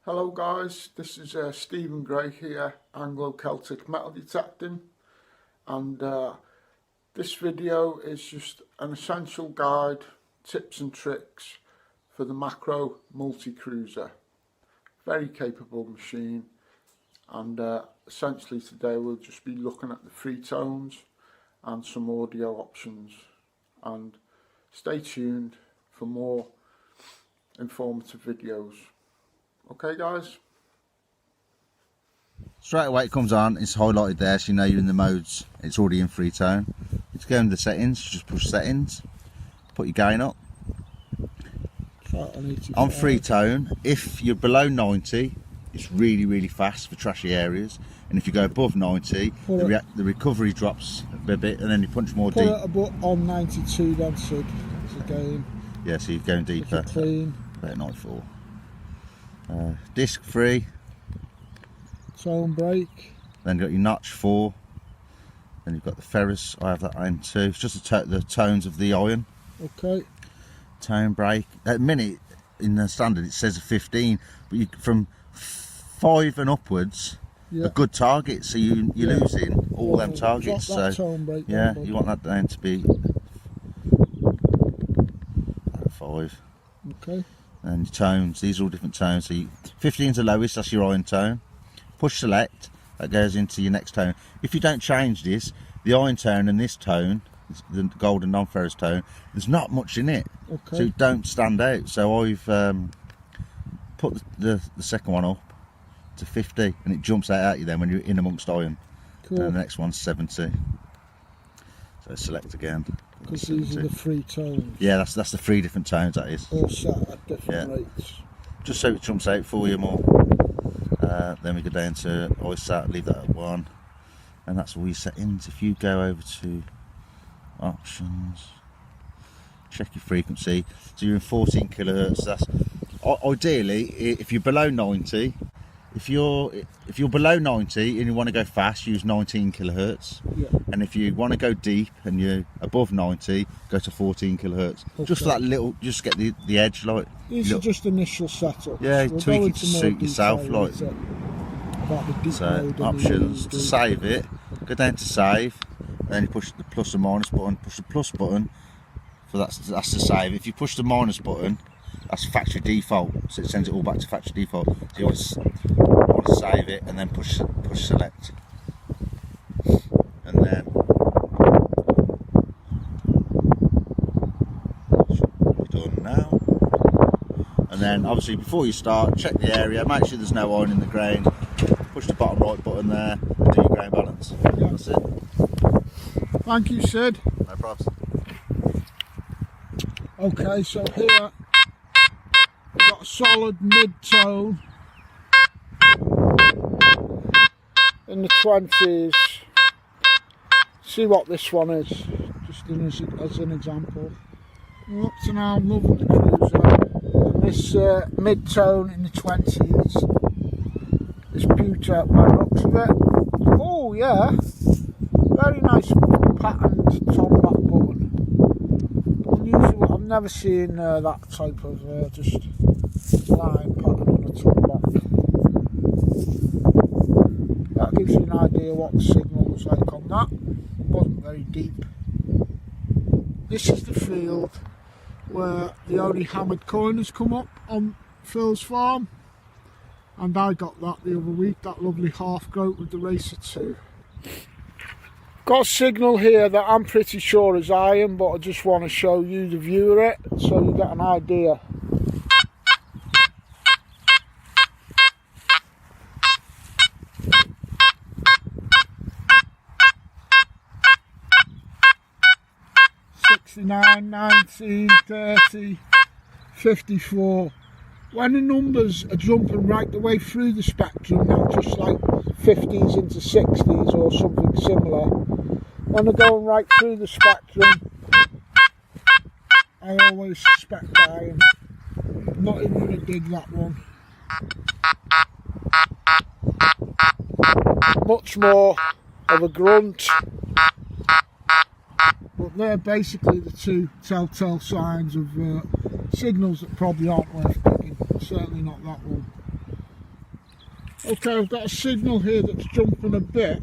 Hello guys, this is Stephen Gray here, Anglo-Celtic metal detecting, and this video is just an essential guide, tips and tricks for the macro multi-cruiser. Very capable machine, and essentially today we'll just be looking at the free tones and some audio options, and stay tuned for more informative videos. Okay guys. Straight away it comes on, it's highlighted there so you know you're in the modes, it's already in free tone. It's going to the settings, just push settings, put your gain up. On free tone, if you're below 90, it's really fast for trashy areas, and if you go above 90, the recovery drops a bit and then you punch more deep. Put it on 92 then, Sid, again. Yeah, so you're going deeper. Clean. About 94. Disc free, tone break, then you've got your notch 4, then you've got the ferrous, I have that on too. It's just the tones of the iron. Okay. Tone break, at the minute in the standard it says a 15, but from 5 and upwards a good target, so you're losing all them targets. So tone break yeah, you want that down to be 5. Okay. And tones, these are all different tones. So 15 is the lowest, that's your iron tone. Push select, that goes into your next tone. If you don't change this, the iron tone and this tone, the gold and non-ferrous tone, there's not much in it. Okay. So it don't stand out. So I've put the second one up to 50 and it jumps out at you then when you're in amongst iron. Cool. And the next one's 70. So select again. Because these are the free tones. Yeah, that's the 3 different tones that is. All set at different rates. Just so it jumps out for you more. Then we go down to ISAT, leave that at 1. And that's all your settings. If you go over to options, check your frequency. So you're in 14 kilohertz. That's ideally, if you're below 90, if you're below 90 and you want to go fast, use 19 kilohertz. Yeah. And if you want to go deep and you're above 90, go to 14 kilohertz. Okay. Just for that little, just get the edge, like. These are just initial setups. Yeah, tweak it to suit yourself, like. So options to save it. Go down to save. Then you push the plus and minus button. Push the plus button. For that's to save. If you push the minus button, that's factory default. So it sends it all back to factory default. So you want to save it and then push select. And then you're done now. And then obviously before you start, check the area, make sure there's no iron in the grain. Push the bottom right button there and do your grain balance. Yeah. That's it. Thank you, Sid. No problems. Okay, so here we've got a solid mid-tone in the 20s. See what this one is, just as an example. Up to now I'm loving the cruiser. And this mid-tone in the 20s is pewter by the looks of it. Oh yeah, very nice patterned tom back button. Unusual, I've never seen that type of just line pattern on a tom back. That gives you an idea what the signal was like on that. It wasn't very deep. This is the field where the only hammered coin has come up on Phil's farm, and I got that the other week, that lovely half groat with the Racer 2. Got a signal here that I'm pretty sure is iron, but I just want to show you the view of it so you get an idea. $69, $19, $30, $54. When the numbers are jumping right the way through the spectrum, not just like 50s into 60s or something similar, when they're going right through the spectrum, I always suspect iron. I'm not even going to dig that one. Much more of a grunt. But they're basically the two telltale signs of signals that probably aren't worth picking. Certainly not that one. Okay, I've got a signal here that's jumping a bit.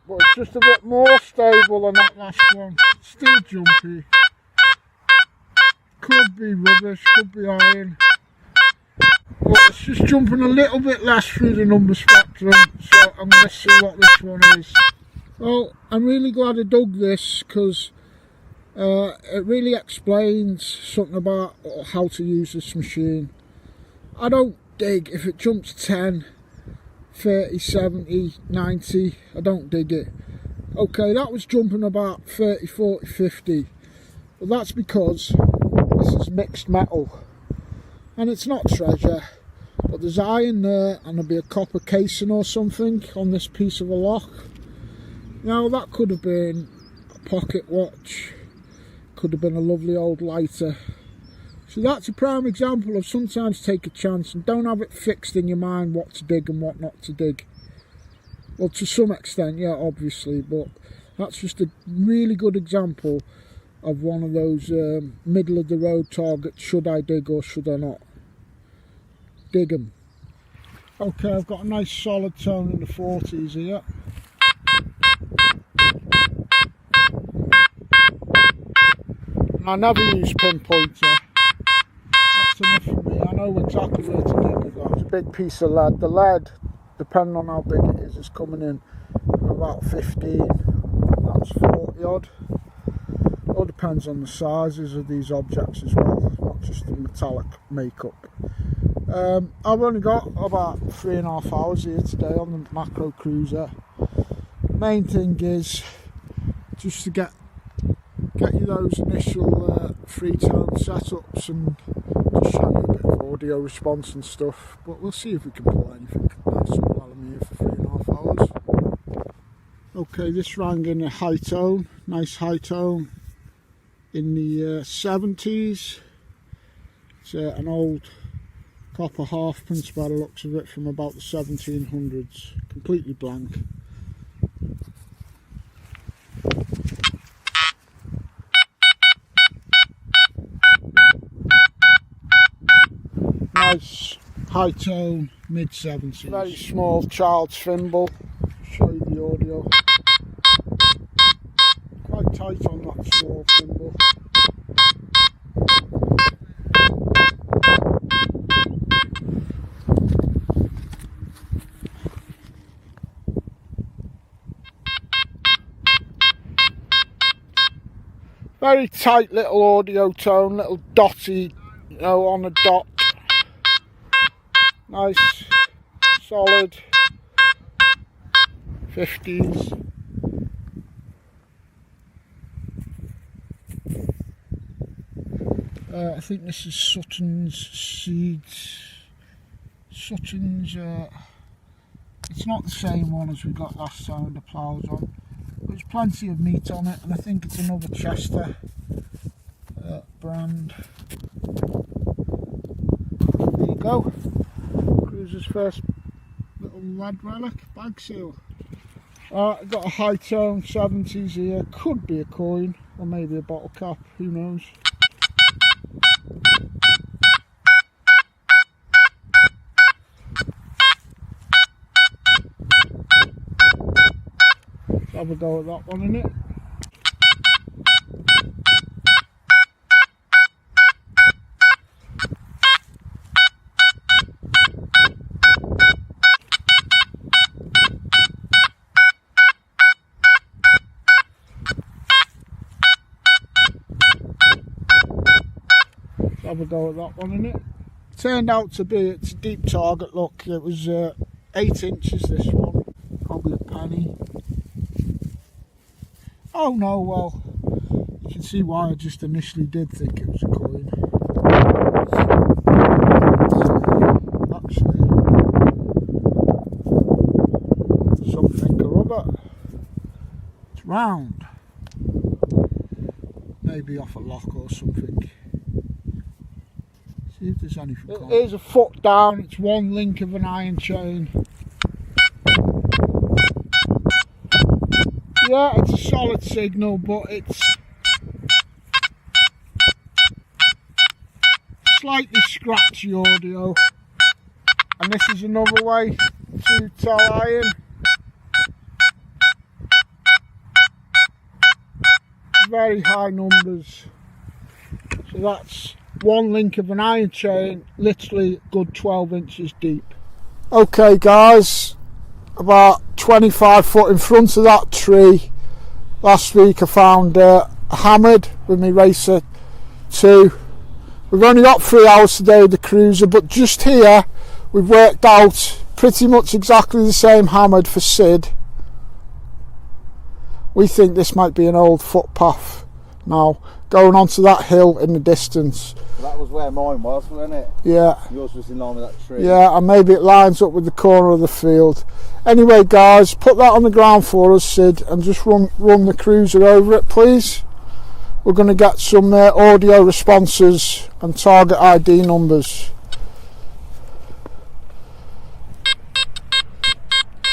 But it's just a bit more stable than that last one. Still jumpy. Could be rubbish, could be iron. But it's just jumping a little bit less through the number spectrum. So I'm going to see what this one is. Well, I'm really glad I dug this because it really explains something about how to use this machine. I don't dig if it jumps 10, 30, 70, 90, I don't dig it. Okay, that was jumping about 30, 40, 50. Well, that's because this is mixed metal. And it's not treasure, but there's iron there and there'll be a copper casing or something on this piece of a lock. Now that could have been a pocket watch, could have been a lovely old lighter. So that's a prime example of sometimes take a chance and don't have it fixed in your mind what to dig and what not to dig. Well, to some extent, yeah, obviously, but that's just a really good example of one of those middle of the road targets. Should I dig or should I not? Dig 'em. Okay, I've got a nice solid tone in the 40s here. I never use pinpointer. That's enough for me. I know exactly where to dig it. It's a big piece of lead. The lead, depending on how big it is coming in about 15. That's 40 odd. All depends on the sizes of these objects as well, not just the metallic makeup. I've only got about 3.5 hours here today on the macro cruiser. Main thing is just to get you those initial three-tone setups and just show you a bit of audio response and stuff, but we'll see if we can pull anything nice up while I'm here for 3.5 hours. Okay, this rang in a high tone, nice high tone in the 70s. It's an old copper halfpence by the looks of it from about the 1700s, completely blank. Nice high tone, mid 70s. Very small child's thimble. Show you the audio. Quite tight on that small thimble. Very tight little audio tone, little dotty, you know, on a dot. Nice, solid 50s. I think this is Sutton's seeds. Sutton's, it's not the same one as we got last time with the ploughs on. There's plenty of meat on it, and I think it's another Chester brand. There you go. Cruiser's first little lead relic, bag seal. I've got a high tone 70s here, could be a coin or maybe a bottle cap, who knows. Let's have a go at that one, innit? Have a go at that one, innit? Turned out to be, it's a deep target, look, it was 8 inches this one, probably a penny. Oh no, well, you can see why I just initially did think it was a coin. Actually, something or other. It's round. Maybe off a lock or something. See if there's anything. Here's a foot down, it's one link of an iron chain. Yeah, it's a solid signal, but it's slightly scratchy audio, and this is another way to tell iron. Very high numbers. So that's one link of an iron chain, literally a good 12 inches deep. Okay guys, about 25 foot in front of that tree, last week I found hammered with my Racer 2. We've only got 3 hours today with the cruiser, but just here we've worked out pretty much exactly the same hammered for Sid. We think this might be an old footpath now, going onto that hill in the distance. That was where mine was, wasn't it? Yeah. Yours was in line with that tree. Yeah, and maybe it lines up with the corner of the field. Anyway guys, put that on the ground for us, Sid, and just run the cruiser over it, please. We're going to get some audio responses and target ID numbers.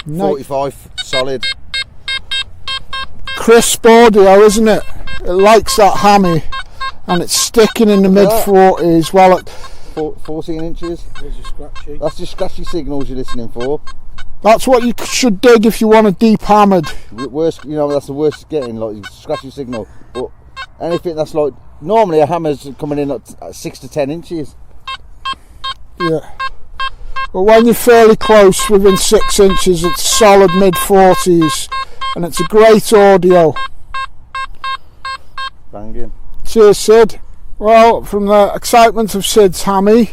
45 solid. Crisp audio, isn't it? It likes that hammy, and it's sticking in the mid 40s while at 14 inches. That's just scratchy signals you're listening for. That's what you should dig if you want a deep hammered. Worst, you know, that's the worst it's getting, like scratchy signal. But anything that's like, normally a hammer's coming in at 6 to 10 inches. Yeah. But when you're fairly close, within 6 inches, it's solid mid 40s, and it's a great audio. Banging. Cheers, Sid. Well, from the excitement of Sid's hammy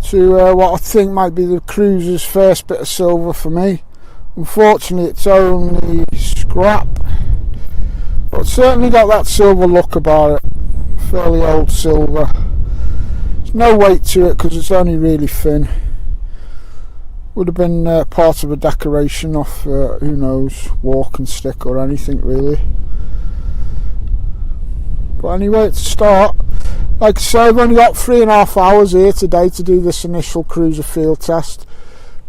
to what I think might be the cruiser's first bit of silver for me, unfortunately it's only scrap, but it's certainly got that silver look about it. Fairly old silver. There's no weight to it because it's only really thin. Would have been part of a decoration off, who knows, walking stick or anything really. But anyway, it's a start. Like I say, I've only got 3.5 hours here today to do this initial cruiser field test.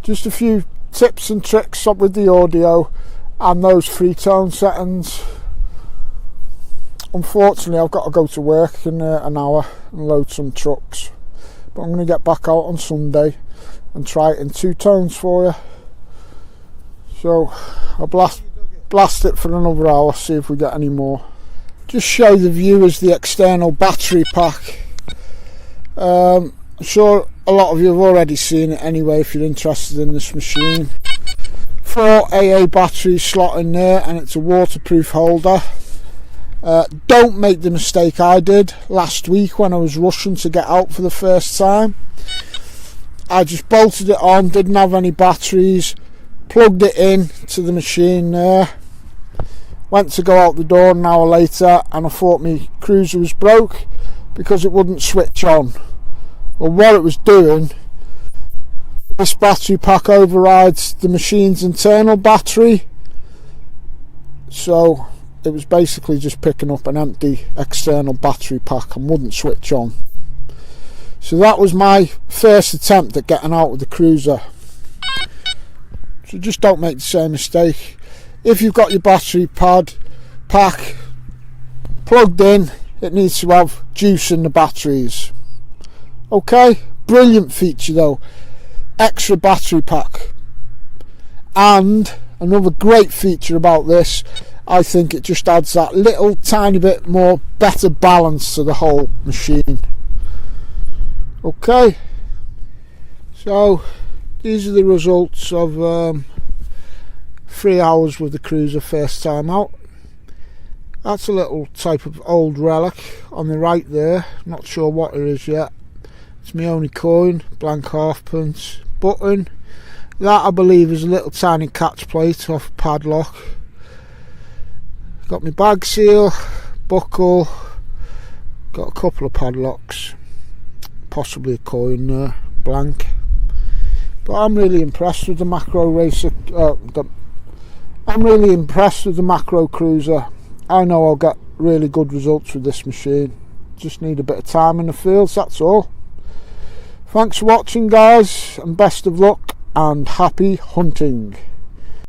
Just a few tips and tricks up with the audio and those free-tone settings. Unfortunately, I've got to go to work in an hour and load some trucks. But I'm going to get back out on Sunday and try it in 2 tones for you. So I'll blast it for another hour, see if we get any more. Just show the viewers the external battery pack. I'm sure a lot of you have already seen it anyway if you're interested in this machine. 4 AA batteries slot in there, and it's a waterproof holder. Don't make the mistake I did last week when I was rushing to get out for the first time. I just bolted it on, didn't have any batteries, plugged it in to the machine there. Went to go out the door an hour later, and I thought my cruiser was broke because it wouldn't switch on. Well, what it was doing, this battery pack overrides the machine's internal battery, so it was basically just picking up an empty external battery pack and wouldn't switch on. So that was my first attempt at getting out with the cruiser. So just don't make the same mistake. If you've got your battery pack plugged in, it needs to have juice in the batteries. Okay, brilliant feature though. Extra battery pack. And another great feature about this, I think it just adds that little tiny bit more better balance to the whole machine. Okay, so these are the results of 3 hours with the cruiser first time out. That's a little type of old relic on the right there, not sure what it is yet. It's my only coin, blank halfpence. Button, that I believe is a little tiny catch plate off a padlock. Got my bag seal, buckle, got a couple of padlocks, possibly a coin there, blank. But I'm really impressed with the macro racer. I'm really impressed with the macro cruiser. I know I'll get really good results with this machine. Just need a bit of time in the fields, that's all. Thanks for watching guys, and best of luck and happy hunting.